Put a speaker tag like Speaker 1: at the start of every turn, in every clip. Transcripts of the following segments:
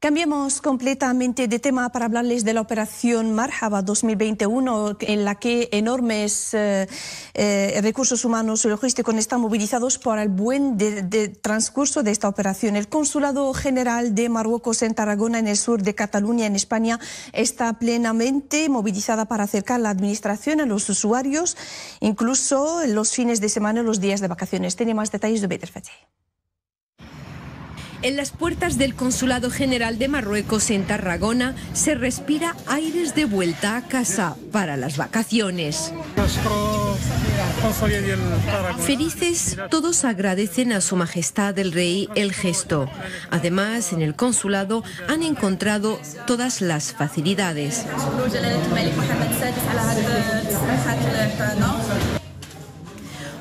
Speaker 1: Cambiemos completamente de tema para hablarles de la operación Marhaba 2021, en la que enormes recursos humanos y logísticos están movilizados para el buen transcurso de esta operación. El Consulado General de Marruecos en Tarragona, en el sur de Cataluña, en España, está plenamente movilizada para acercar la administración a los usuarios, incluso en los fines de semana y los días de vacaciones. Tiene más detalles de Beter Fatih.
Speaker 2: En las puertas del Consulado General de Marruecos en Tarragona se respira aires de vuelta a casa para las vacaciones. Felices, todos agradecen a Su Majestad el Rey el gesto. Además, en el consulado han encontrado todas las facilidades.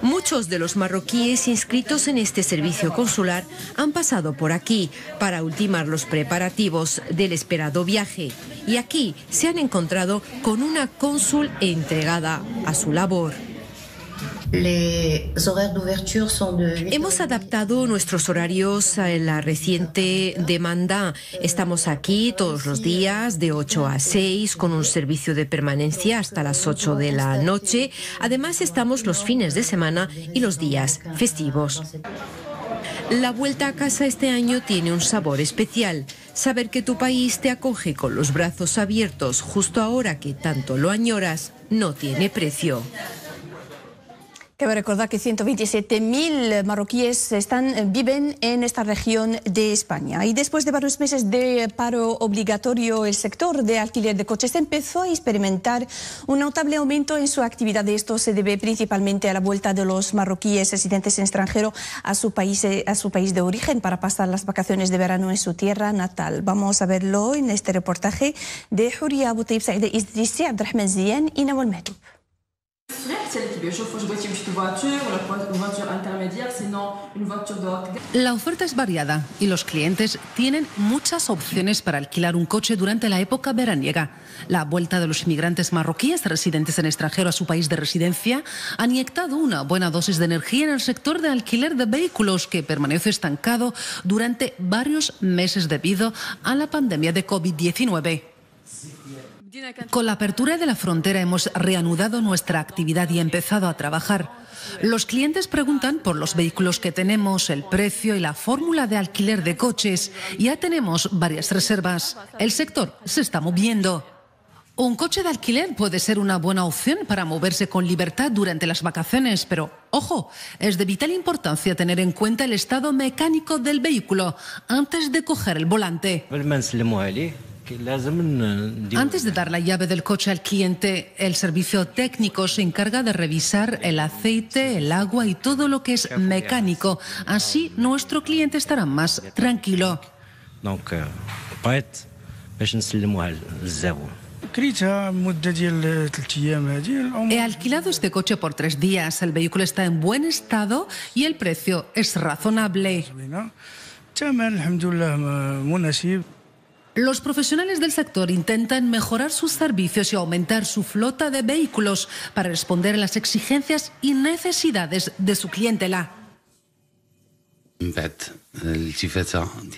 Speaker 2: Muchos de los marroquíes inscritos en este servicio consular han pasado por aquí para ultimar los preparativos del esperado viaje. Y aquí se han encontrado con una cónsul entregada a su labor. Hemos adaptado nuestros horarios a la reciente demanda. Estamos aquí todos los días de 8 a 6 con un servicio de permanencia hasta las 8 de la noche. Además estamos los fines de semana y los días festivos. La vuelta a casa este año tiene un sabor especial. Saber que tu país te acoge con los brazos abiertos justo ahora que tanto lo añoras no tiene precio.
Speaker 1: Cabe recordar que 127.000 marroquíes viven en esta región de España. Y después de varios meses de paro obligatorio, el sector de alquiler de coches empezó a experimentar un notable aumento en su actividad. Esto se debe principalmente a la vuelta de los marroquíes residentes en extranjero a su país de origen para pasar las vacaciones de verano en su tierra natal. Vamos a verlo en este reportaje de Huria Boutaib Saïda Idrissi, Abdelrahman Zian y Nawal Mahdoub.
Speaker 3: La oferta es variada y los clientes tienen muchas opciones para alquilar un coche durante la época veraniega. La vuelta de los inmigrantes marroquíes residentes en extranjero a su país de residencia ha inyectado una buena dosis de energía en el sector de alquiler de vehículos, que permanece estancado durante varios meses debido a la pandemia de COVID-19. Con la apertura de la frontera hemos reanudado nuestra actividad y empezado a trabajar. Los clientes preguntan por los vehículos que tenemos, el precio y la fórmula de alquiler de coches. Ya tenemos varias reservas. El sector se está moviendo. Un coche de alquiler puede ser una buena opción para moverse con libertad durante las vacaciones, pero, ojo, es de vital importancia tener en cuenta el estado mecánico del vehículo antes de coger el volante. Antes de dar la llave del coche al cliente, el servicio técnico se encarga de revisar el aceite, el agua y todo lo que es mecánico. Así nuestro cliente estará más tranquilo. He alquilado este coche por 3 días. El vehículo está en buen estado y el precio es razonable. Los profesionales del sector intentan mejorar sus servicios y aumentar su flota de vehículos para responder a las exigencias y necesidades de su clientela.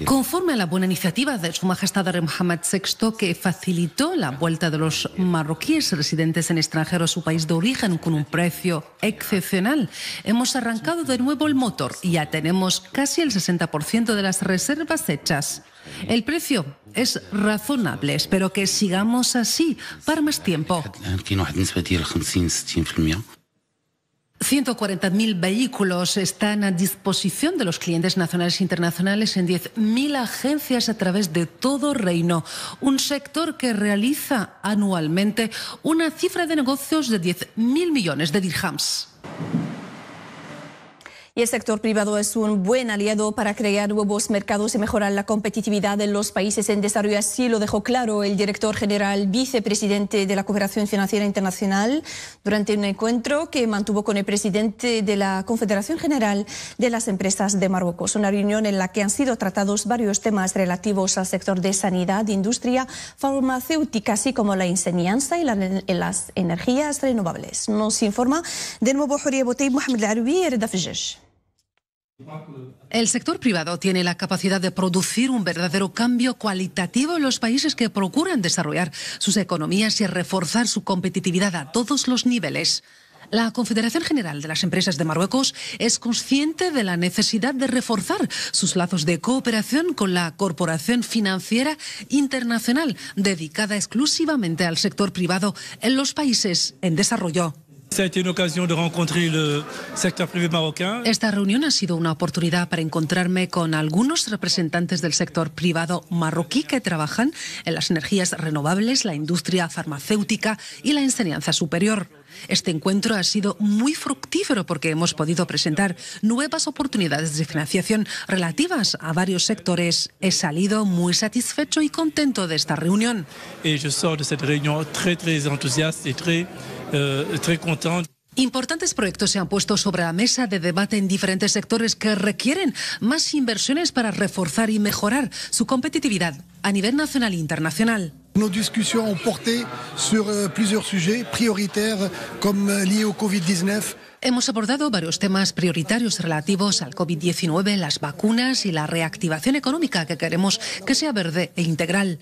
Speaker 3: Conforme a la buena iniciativa de Su Majestad Rey Mohammed VI, que facilitó la vuelta de los marroquíes residentes en extranjero a su país de origen con un precio excepcional, hemos arrancado de nuevo el motor y ya tenemos casi el 60% de las reservas hechas. El precio es razonable. Espero que sigamos así para más tiempo. 140.000 vehículos están a disposición de los clientes nacionales e internacionales en 10.000 agencias a través de todo el reino. Un sector que realiza anualmente una cifra de negocios de 10.000 millones de dirhams.
Speaker 1: Y el sector privado es un buen aliado para crear nuevos mercados y mejorar la competitividad de los países en desarrollo. Así lo dejó claro el director general vicepresidente de la Cooperación Financiera Internacional durante un encuentro que mantuvo con el presidente de la Confederación General de las Empresas de Marruecos. Una reunión en la que han sido tratados varios temas relativos al sector de sanidad, industria, farmacéutica, así como la enseñanza y las energías renovables. Nos informa de nuevo Huria Boutaib Mohamed Al-Aroubi y Reda Fijesh.
Speaker 3: El sector privado tiene la capacidad de producir un verdadero cambio cualitativo en los países que procuran desarrollar sus economías y reforzar su competitividad a todos los niveles. La Confederación General de las Empresas de Marruecos es consciente de la necesidad de reforzar sus lazos de cooperación con la Corporación Financiera Internacional, dedicada exclusivamente al sector privado en los países en desarrollo. Esta reunión ha sido una oportunidad para encontrarme con algunos representantes del sector privado marroquí que trabajan en las energías renovables, la industria farmacéutica y la enseñanza superior. Este encuentro ha sido muy fructífero porque hemos podido presentar nuevas oportunidades de financiación relativas a varios sectores. He salido muy satisfecho y contento de esta reunión. Importantes proyectos se han puesto sobre la mesa de debate en diferentes sectores que requieren más inversiones para reforzar y mejorar su competitividad a nivel nacional e internacional.
Speaker 4: Nos discussions ont porté sur plusieurs sujets prioritaires comme liés au Covid-19.
Speaker 3: Hemos abordado varios temas prioritarios relativos al COVID-19, las vacunas y la reactivación económica que queremos que sea verde e integral.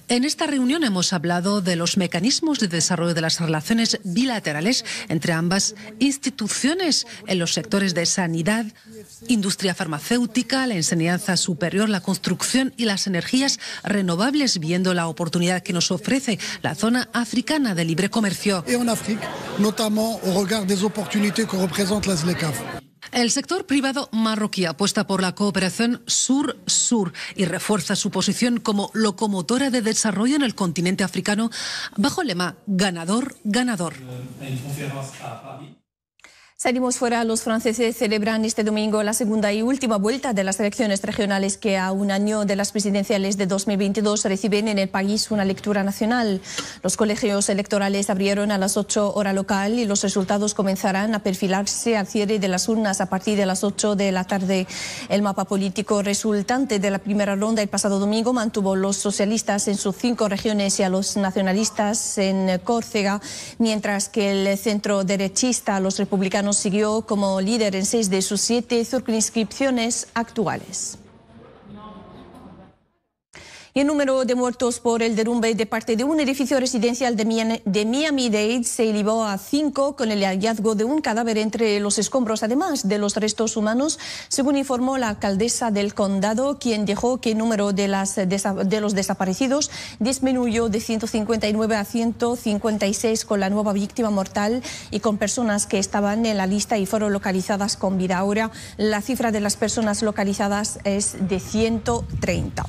Speaker 3: En esta reunión hemos hablado de los mecanismos de desarrollo de las relaciones bilaterales entre ambas instituciones en los sectores de sanidad, industria farmacéutica, la enseñanza superior, la construcción y las energías renovables, viendo la oportunidad que nos ofrece la zona africana de libre comercio.
Speaker 4: Y en África, notamment au regard des opportunités que représente la ZLECAf.
Speaker 3: El sector privado marroquí apuesta por la cooperación sur-sur y refuerza su posición como locomotora de desarrollo en el continente africano bajo el lema ganador-ganador.
Speaker 1: Salimos fuera. Los franceses celebran este domingo la segunda y última vuelta de las elecciones regionales que a un año de las presidenciales de 2022 reciben en el país una lectura nacional. Los colegios electorales abrieron a las 8 hora local y los resultados comenzarán a perfilarse al cierre de las urnas a partir de las 8 de la tarde. El mapa político resultante de la primera ronda el pasado domingo mantuvo a los socialistas en sus 5 regiones y a los nacionalistas en Córcega, mientras que el centro derechista, los republicanos, siguió como líder en 6 de sus 7 circunscripciones actuales. Y el número de muertos por el derrumbe de parte de un edificio residencial de Miami-Dade se elevó a 5 con el hallazgo de un cadáver entre los escombros, además de los restos humanos, según informó la alcaldesa del condado, quien dijo que el número de los desaparecidos disminuyó de 159 a 156 con la nueva víctima mortal y con personas que estaban en la lista y fueron localizadas con vida. Ahora la cifra de las personas localizadas es de 130.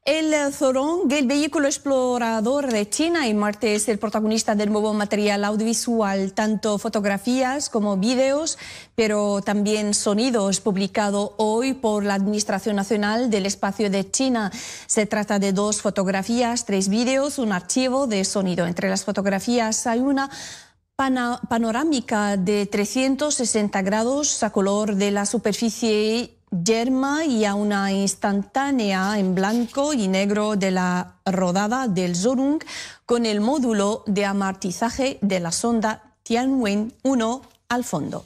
Speaker 1: El Zhurong, el vehículo explorador de China en Marte, es el protagonista del nuevo material audiovisual, tanto fotografías como vídeos, pero también sonidos, publicado hoy por la Administración Nacional del Espacio de China. Se trata de 2 fotografías, 3 vídeos, un archivo de sonido. Entre las fotografías hay una panorámica de 360 grados a color de la superficie yerma y a una instantánea en blanco y negro de la rodada del Zhurong con el módulo de amortizaje de la sonda Tianwen-1 al fondo.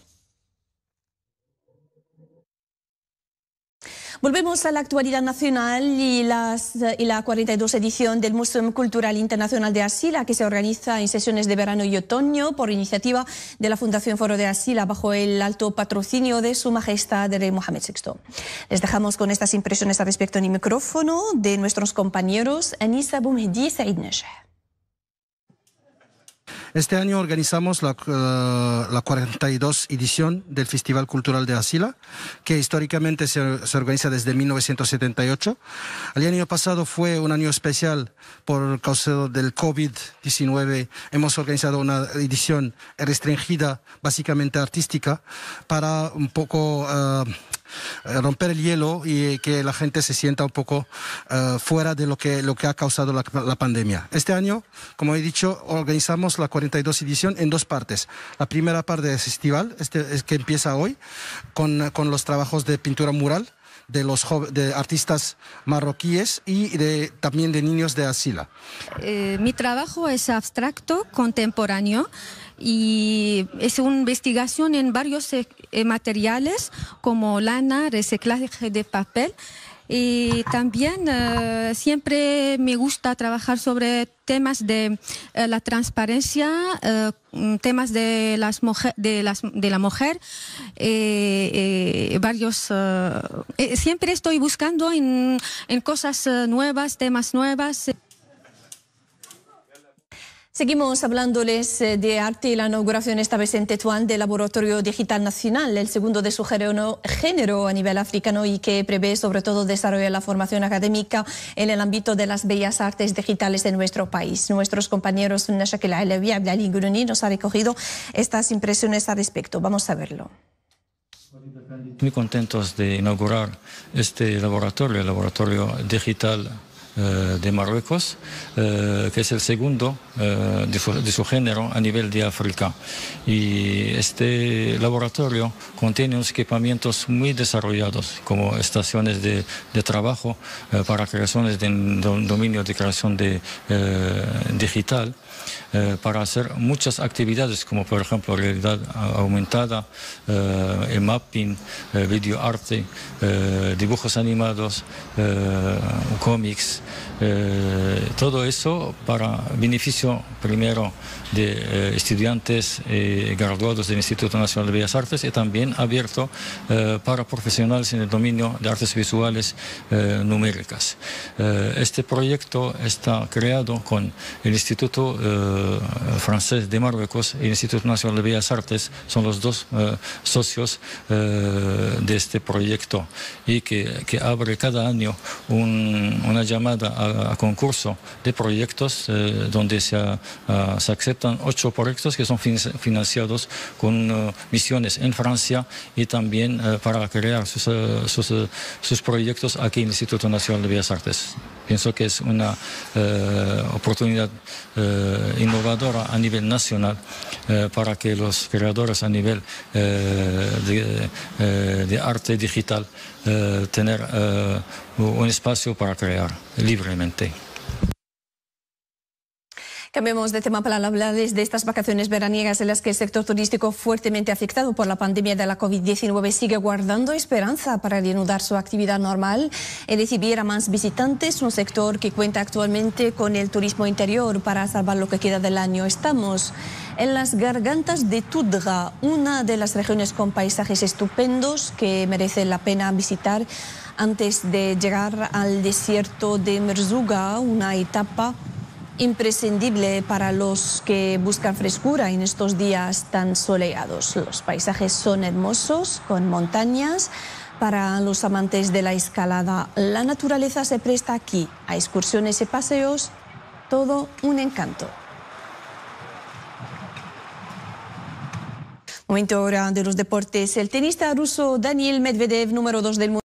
Speaker 1: Volvemos a la actualidad nacional y la 42 edición del Museo Cultural Internacional de Asila, que se organiza en sesiones de verano y otoño por iniciativa de la Fundación Foro de Asila bajo el alto patrocinio de Su Majestad el Rey Mohamed VI. Les dejamos con estas impresiones al respecto en el micrófono de nuestros compañeros Anissa Boumehdi y Saïd Najah.
Speaker 5: Este año organizamos la 42 edición del Festival Cultural de Asila, que históricamente se organiza desde 1978. El año pasado fue un año especial por causa del COVID-19. Hemos organizado una edición restringida, básicamente artística, para un poco romper el hielo y que la gente se sienta un poco fuera de lo que ha causado la pandemia. Este año, como he dicho, organizamos la 42 edición en 2 partes. La primera parte del festival, es que empieza hoy, con los trabajos de pintura mural, de artistas marroquíes y también de niños de Asila.
Speaker 6: Mi trabajo es abstracto, contemporáneo, y es una investigación en varios materiales como lana, reciclaje de papel. Y también siempre me gusta trabajar sobre temas de la transparencia, temas de la mujer, varios. Siempre estoy buscando en cosas nuevas, temas nuevos.
Speaker 1: Seguimos hablándoles de arte y la inauguración esta vez en Tetuán del Laboratorio Digital Nacional, el segundo de su género a nivel africano y que prevé sobre todo desarrollar la formación académica en el ámbito de las bellas artes digitales de nuestro país. Nuestros compañeros Nashakil Alawi y Abdali Guruni nos han recogido estas impresiones al respecto. Vamos a verlo.
Speaker 7: Muy contentos de inaugurar este laboratorio, el Laboratorio Digital de Marruecos, que es el segundo de su género a nivel de África. Y este laboratorio contiene unos equipamientos muy desarrollados, como estaciones de trabajo para creaciones de dominio de creación digital, para hacer muchas actividades, como por ejemplo realidad aumentada, mapping, videoarte, dibujos animados, cómics, todo eso para beneficio primero de estudiantes graduados del Instituto Nacional de Bellas Artes y también abierto para profesionales en el dominio de artes visuales numéricas. Este proyecto está creado con el Instituto Francés de Marruecos y el Instituto Nacional de Bellas Artes, son los dos socios de este proyecto, y que abre cada año una llamada a concurso de proyectos donde se aceptan 8 proyectos que son financiados con misiones en Francia y también para crear sus proyectos aquí en el Instituto Nacional de Bellas Artes. Pienso que es una oportunidad innovadora a nivel nacional para que los creadores a nivel de arte digital tener un espacio para crear libremente.
Speaker 1: Cambiemos de tema para hablarles de estas vacaciones veraniegas en las que el sector turístico fuertemente afectado por la pandemia de la COVID-19 sigue guardando esperanza para reanudar su actividad normal y recibir a más visitantes, un sector que cuenta actualmente con el turismo interior para salvar lo que queda del año. Estamos en las gargantas de Toudra, una de las regiones con paisajes estupendos que merece la pena visitar antes de llegar al desierto de Merzouga, una etapa imprescindible para los que buscan frescura en estos días tan soleados. Los paisajes son hermosos, con montañas. Para los amantes de la escalada, la naturaleza se presta aquí a excursiones y paseos, todo un encanto. Momento ahora de los deportes. El tenista ruso Daniil Medvedev, número 2 del mundo.